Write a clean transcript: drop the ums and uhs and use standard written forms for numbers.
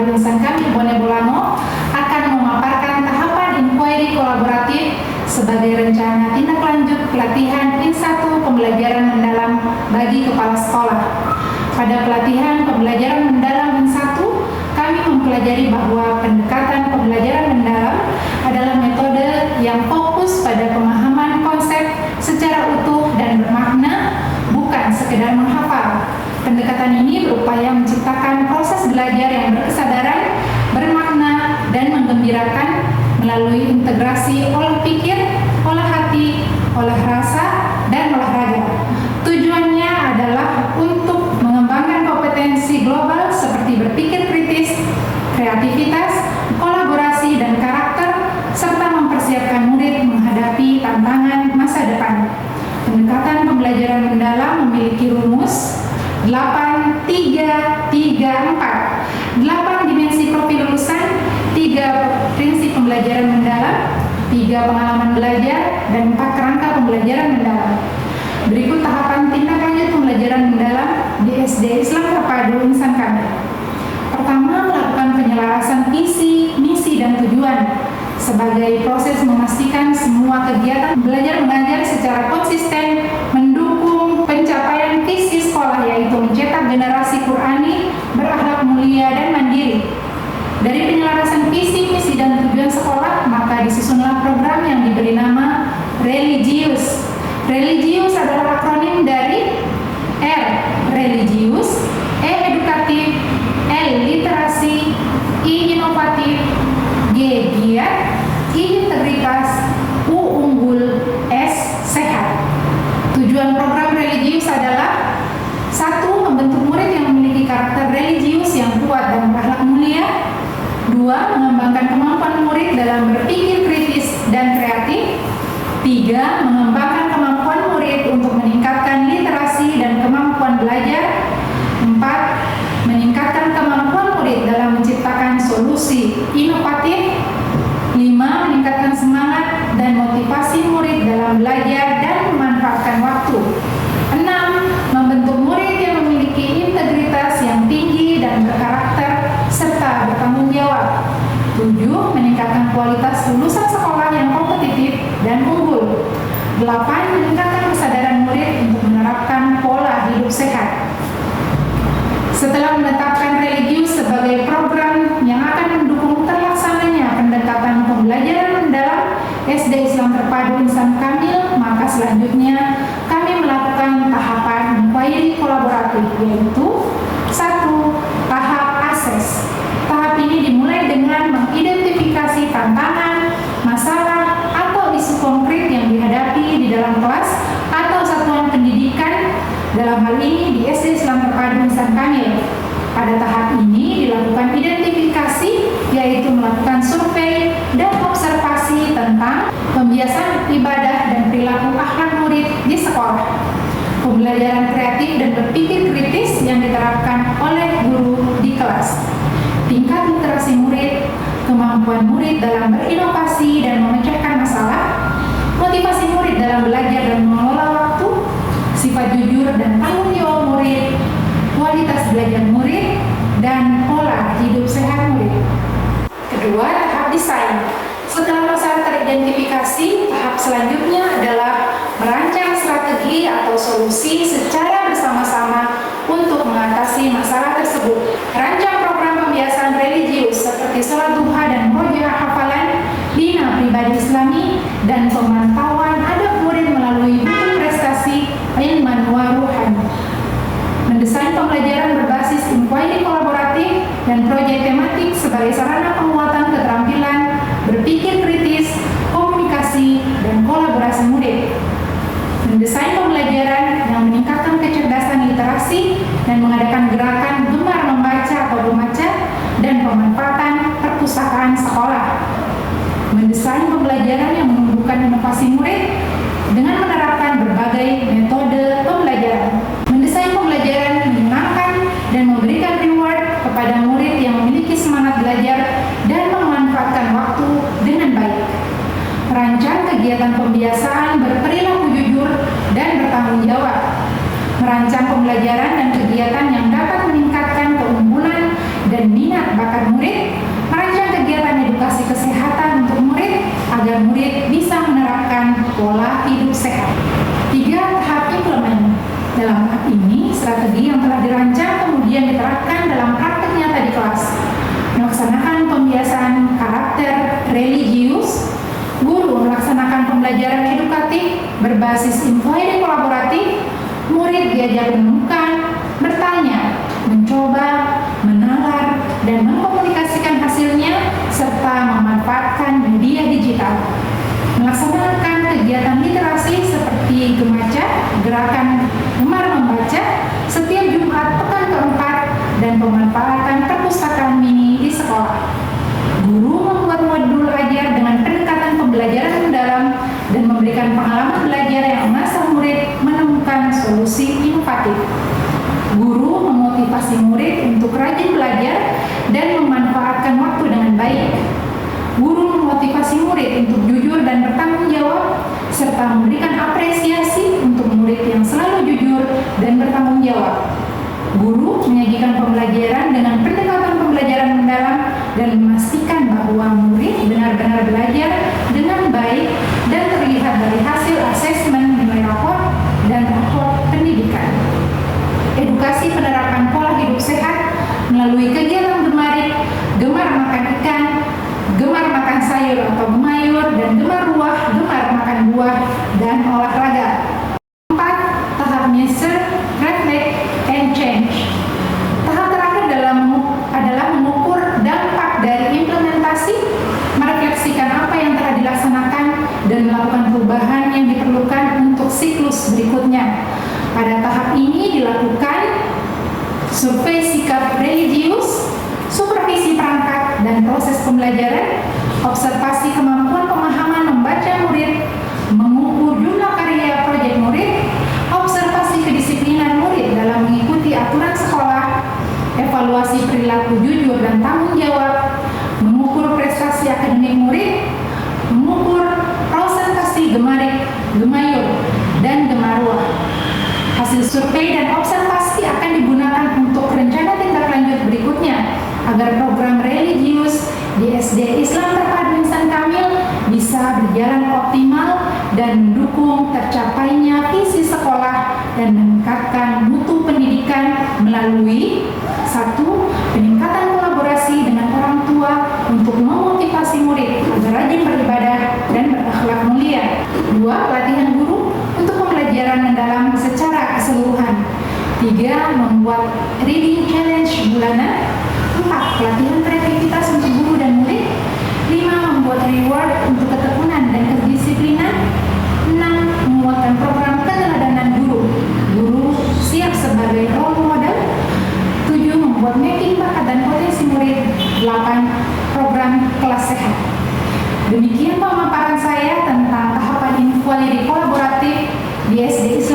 terpadu insan kami Bone Bolano akan memaparkan tahapan inquiry kolaboratif sebagai rencana tindak lanjut pelatihan IN1 pembelajaran mendalam bagi kepala sekolah. Pada pelatihan pembelajaran mendalam IN1, kami mempelajari bahwa pendekatan pembelajaran mendalam adalah metode yang fokus pada pemahaman konsep secara utuh dan bermakna, bukan sekedar menghafal. Pendekatan ini berupaya menciptakan proses belajar yang berkesadaran, bermakna, dan menggembirakan melalui integrasi olah pikir, olah hati, olah rasa, dan olahraga. Tujuannya adalah untuk mengembangkan kompetensi global seperti berpikir kritis, kreativitas, kolaborasi, dan karakter, serta mempersiapkan murid menghadapi tantangan masa depan. Pendekatan pembelajaran mendalam memiliki rumus 8, 3, 3, 4, 8 dimensi profil lulusan, 3 prinsip pembelajaran mendalam, 3 pengalaman belajar, dan 4 kerangka pembelajaran mendalam. Berikut tahapan tindak lanjut pembelajaran mendalam di SD Islam Terpadu Insan kami. Pertama, melakukan penyelarasan visi, misi, dan tujuan sebagai proses memastikan semua kegiatan belajar mengajar secara konsisten mendukung pencapaian visi sekolah, yaitu mencetak generasi Qurani berakhlak mulia dan mandiri. Dari penyelarasan visi, misi, dan tujuan sekolah, maka disusunlah program yang diberi nama Religius. Religius adalah akronim dari R. Religius, E. Edukatif, L. Literasi, I. Inovatif, G. Giat, I. Integritas, U. Unggul, S. Sehat. Tujuan program religius adalah 1. Membentuk murid yang memiliki karakter religius yang kuat dan berakhlak mulia. 2. Mengembangkan kemampuan murid dalam berpikir kritis dan kreatif. 3. Mengembangkan kemampuan murid untuk meningkatkan literasi dan kemampuan belajar. 4. Meningkatkan kemampuan murid dalam menciptakan solusi inovatif. 5. Meningkatkan semangat dan motivasi murid dalam belajar dan memanfaatkan waktu. 6. Membentuk murid yang memiliki integritas yang tinggi dan berkarakter serta bertanggung jawab. 7. Meningkatkan kualitas lulusan sekolah yang kompetitif dan unggul. 8. Meningkatkan kesadaran murid untuk menerapkan pola hidup sehat. Setelah menetapkan religius sebagai program yang akan mendukung terlaksananya pendekatan pembelajaran mendalam SD Islam Terpadu Insan Kamil, maka selanjutnya kami melakukan tahapan inquiry kolaboratif, yaitu 1. Tahap akses. Tahap ini dimulai dengan mengidentifikasi tantangan, masalah, atau isu konkret yang dihadapi di dalam kelas atau satuan pendidikan, dalam hal ini di SD Islam Terpadu Insan Kamil. Pada tahap ini dilakukan identifikasi, yaitu melakukan survei dan observasi tentang pembiasaan ibadah dan perilaku akhlak murid di sekolah, pembelajaran kreatif dan berpikir kritis yang diterapkan oleh guru di kelas, tingkat literasi murid, kemampuan murid dalam berinovasi dan memecahkan masalah, motivasi murid dalam belajar dan mengelola waktu, sifat jujur dan tanggung jawab murid, kualitas belajar murid, dan pola hidup sehat murid. Kedua, tahap desain. Setelah masalah teridentifikasi, tahap selanjutnya adalah merancang strategi atau solusi secara bersama-sama untuk mengatasi masalah tersebut. Rancang program pembiasaan religius seperti sholat duha dan rojaah hafalan, bina pribadi Islami, dan pemantauan adab murid melalui buku prestasi ilman wa ruhan. Mendesain pembelajaran berbasis inquiry kolaboratif dan proyek tematik sebagai sarana penguatan keterampilan berpikir kritis, komunikasi, dan kolaborasi murid. Mendesain pembelajaran yang meningkatkan kecerdasan literasi dan mengadakan gerakan gemar membaca atau remaja dan pemanfaatan perpustakaan sekolah. Mendesain pembelajaran yang menumbuhkan inovasi murid dengan menerapkan berbagai metode pembelajaran. Mendesain pembelajaran menyenangkan dan memberikan reward kepada murid yang memiliki semangat belajar dan memanfaatkan waktu dengan baik. Merancang kegiatan pembiasaan berperilaku jujur dan bertanggung jawab. Merancang pembelajaran dan kegiatan yang dapat meningkatkan keunggulan dan minat bakat murid pembelajaran edukatif berbasis inquiry kolaboratif, murid diajak menemukan, bertanya, mencoba, menalar, dan mengkomunikasikan hasilnya serta memanfaatkan media digital. Melaksanakan kegiatan literasi seperti Gemaca, gerakan gemar membaca, setiap Jumat pekan keempat, dan pemanfaatan perpustakaan mini di sekolah. Guru membuat modul ajar dengan pendekatan pembelajaran mendalam dan memberikan pengalaman belajar yang mengasah murid menemukan solusi inovatif. Guru memotivasi murid untuk rajin belajar dan memanfaatkan waktu dengan baik. Guru memotivasi murid untuk jujur dan bertanggung jawab, serta memberikan apresiasi untuk murid yang selalu jujur dan bertanggung jawab. Guru menyajikan pembelajaran dengan pendekatan pembelajaran mendalam dan memastikan bahwa murid benar-benar belajar dengan baik dan terlihat dari hasil asesmen nilai rapor dan rapor pendidikan. Edukasi penerapan pola hidup sehat melalui kegiatan gemarik, gemar makan ikan, gemar makan sayur atau gemayur, dan gemar buah, gemar makan buah, dan olahraga. 4. Tahap measure, reflect, and change. Tahap terakhir adalah mengukur dampak dari implementasi, merefleksikan apa yang telah dilaksanakan, dan melakukan perubahan yang diperlukan untuk siklus berikutnya. Pada tahap ini dilakukan survei sikap religius, supervisi perangkat dan proses pembelajaran, observasi kemampuan pemahaman membaca murid, mengukur jumlah karya proyek murid, observasi kedisiplinan murid dalam mengikuti aturan sekolah, evaluasi perilaku jujur dan tanggung jawab, mengukur prestasi akademik murid, mengukur presentasi gemarik, gemayur, dan gemarua. Hasil survei dan observasi akan digunakan untuk rencana tindak lanjut berikutnya agar program religius di SD Islam Terpadu Insan Kamil bisa berjalan optimal dan mendukung tercapainya visi sekolah dan meningkatkan mutu pendidikan melalui 1. Peningkatan kolaborasi dengan orang tua untuk memotivasi murid agar rajin beribadah dan berakhlak mulia. 2. Pelatihan guru untuk pembelajaran mendalam secara keseluruhan. 3. Membuat reading challenge bulanan. 4. Pelatihan kreativitas untuk guru dan murid. 5. Membuat reward untuk ketekunan dan kedisiplinan. 6. Menguatkan program keteladanan guru. Guru siap sebagai role model. 7. Membuat mapping bakat dan potensi murid. 8. Program kelas sehat. Demikian pemaparan saya tentang tahapan inquiry kolaboratif di SD Islam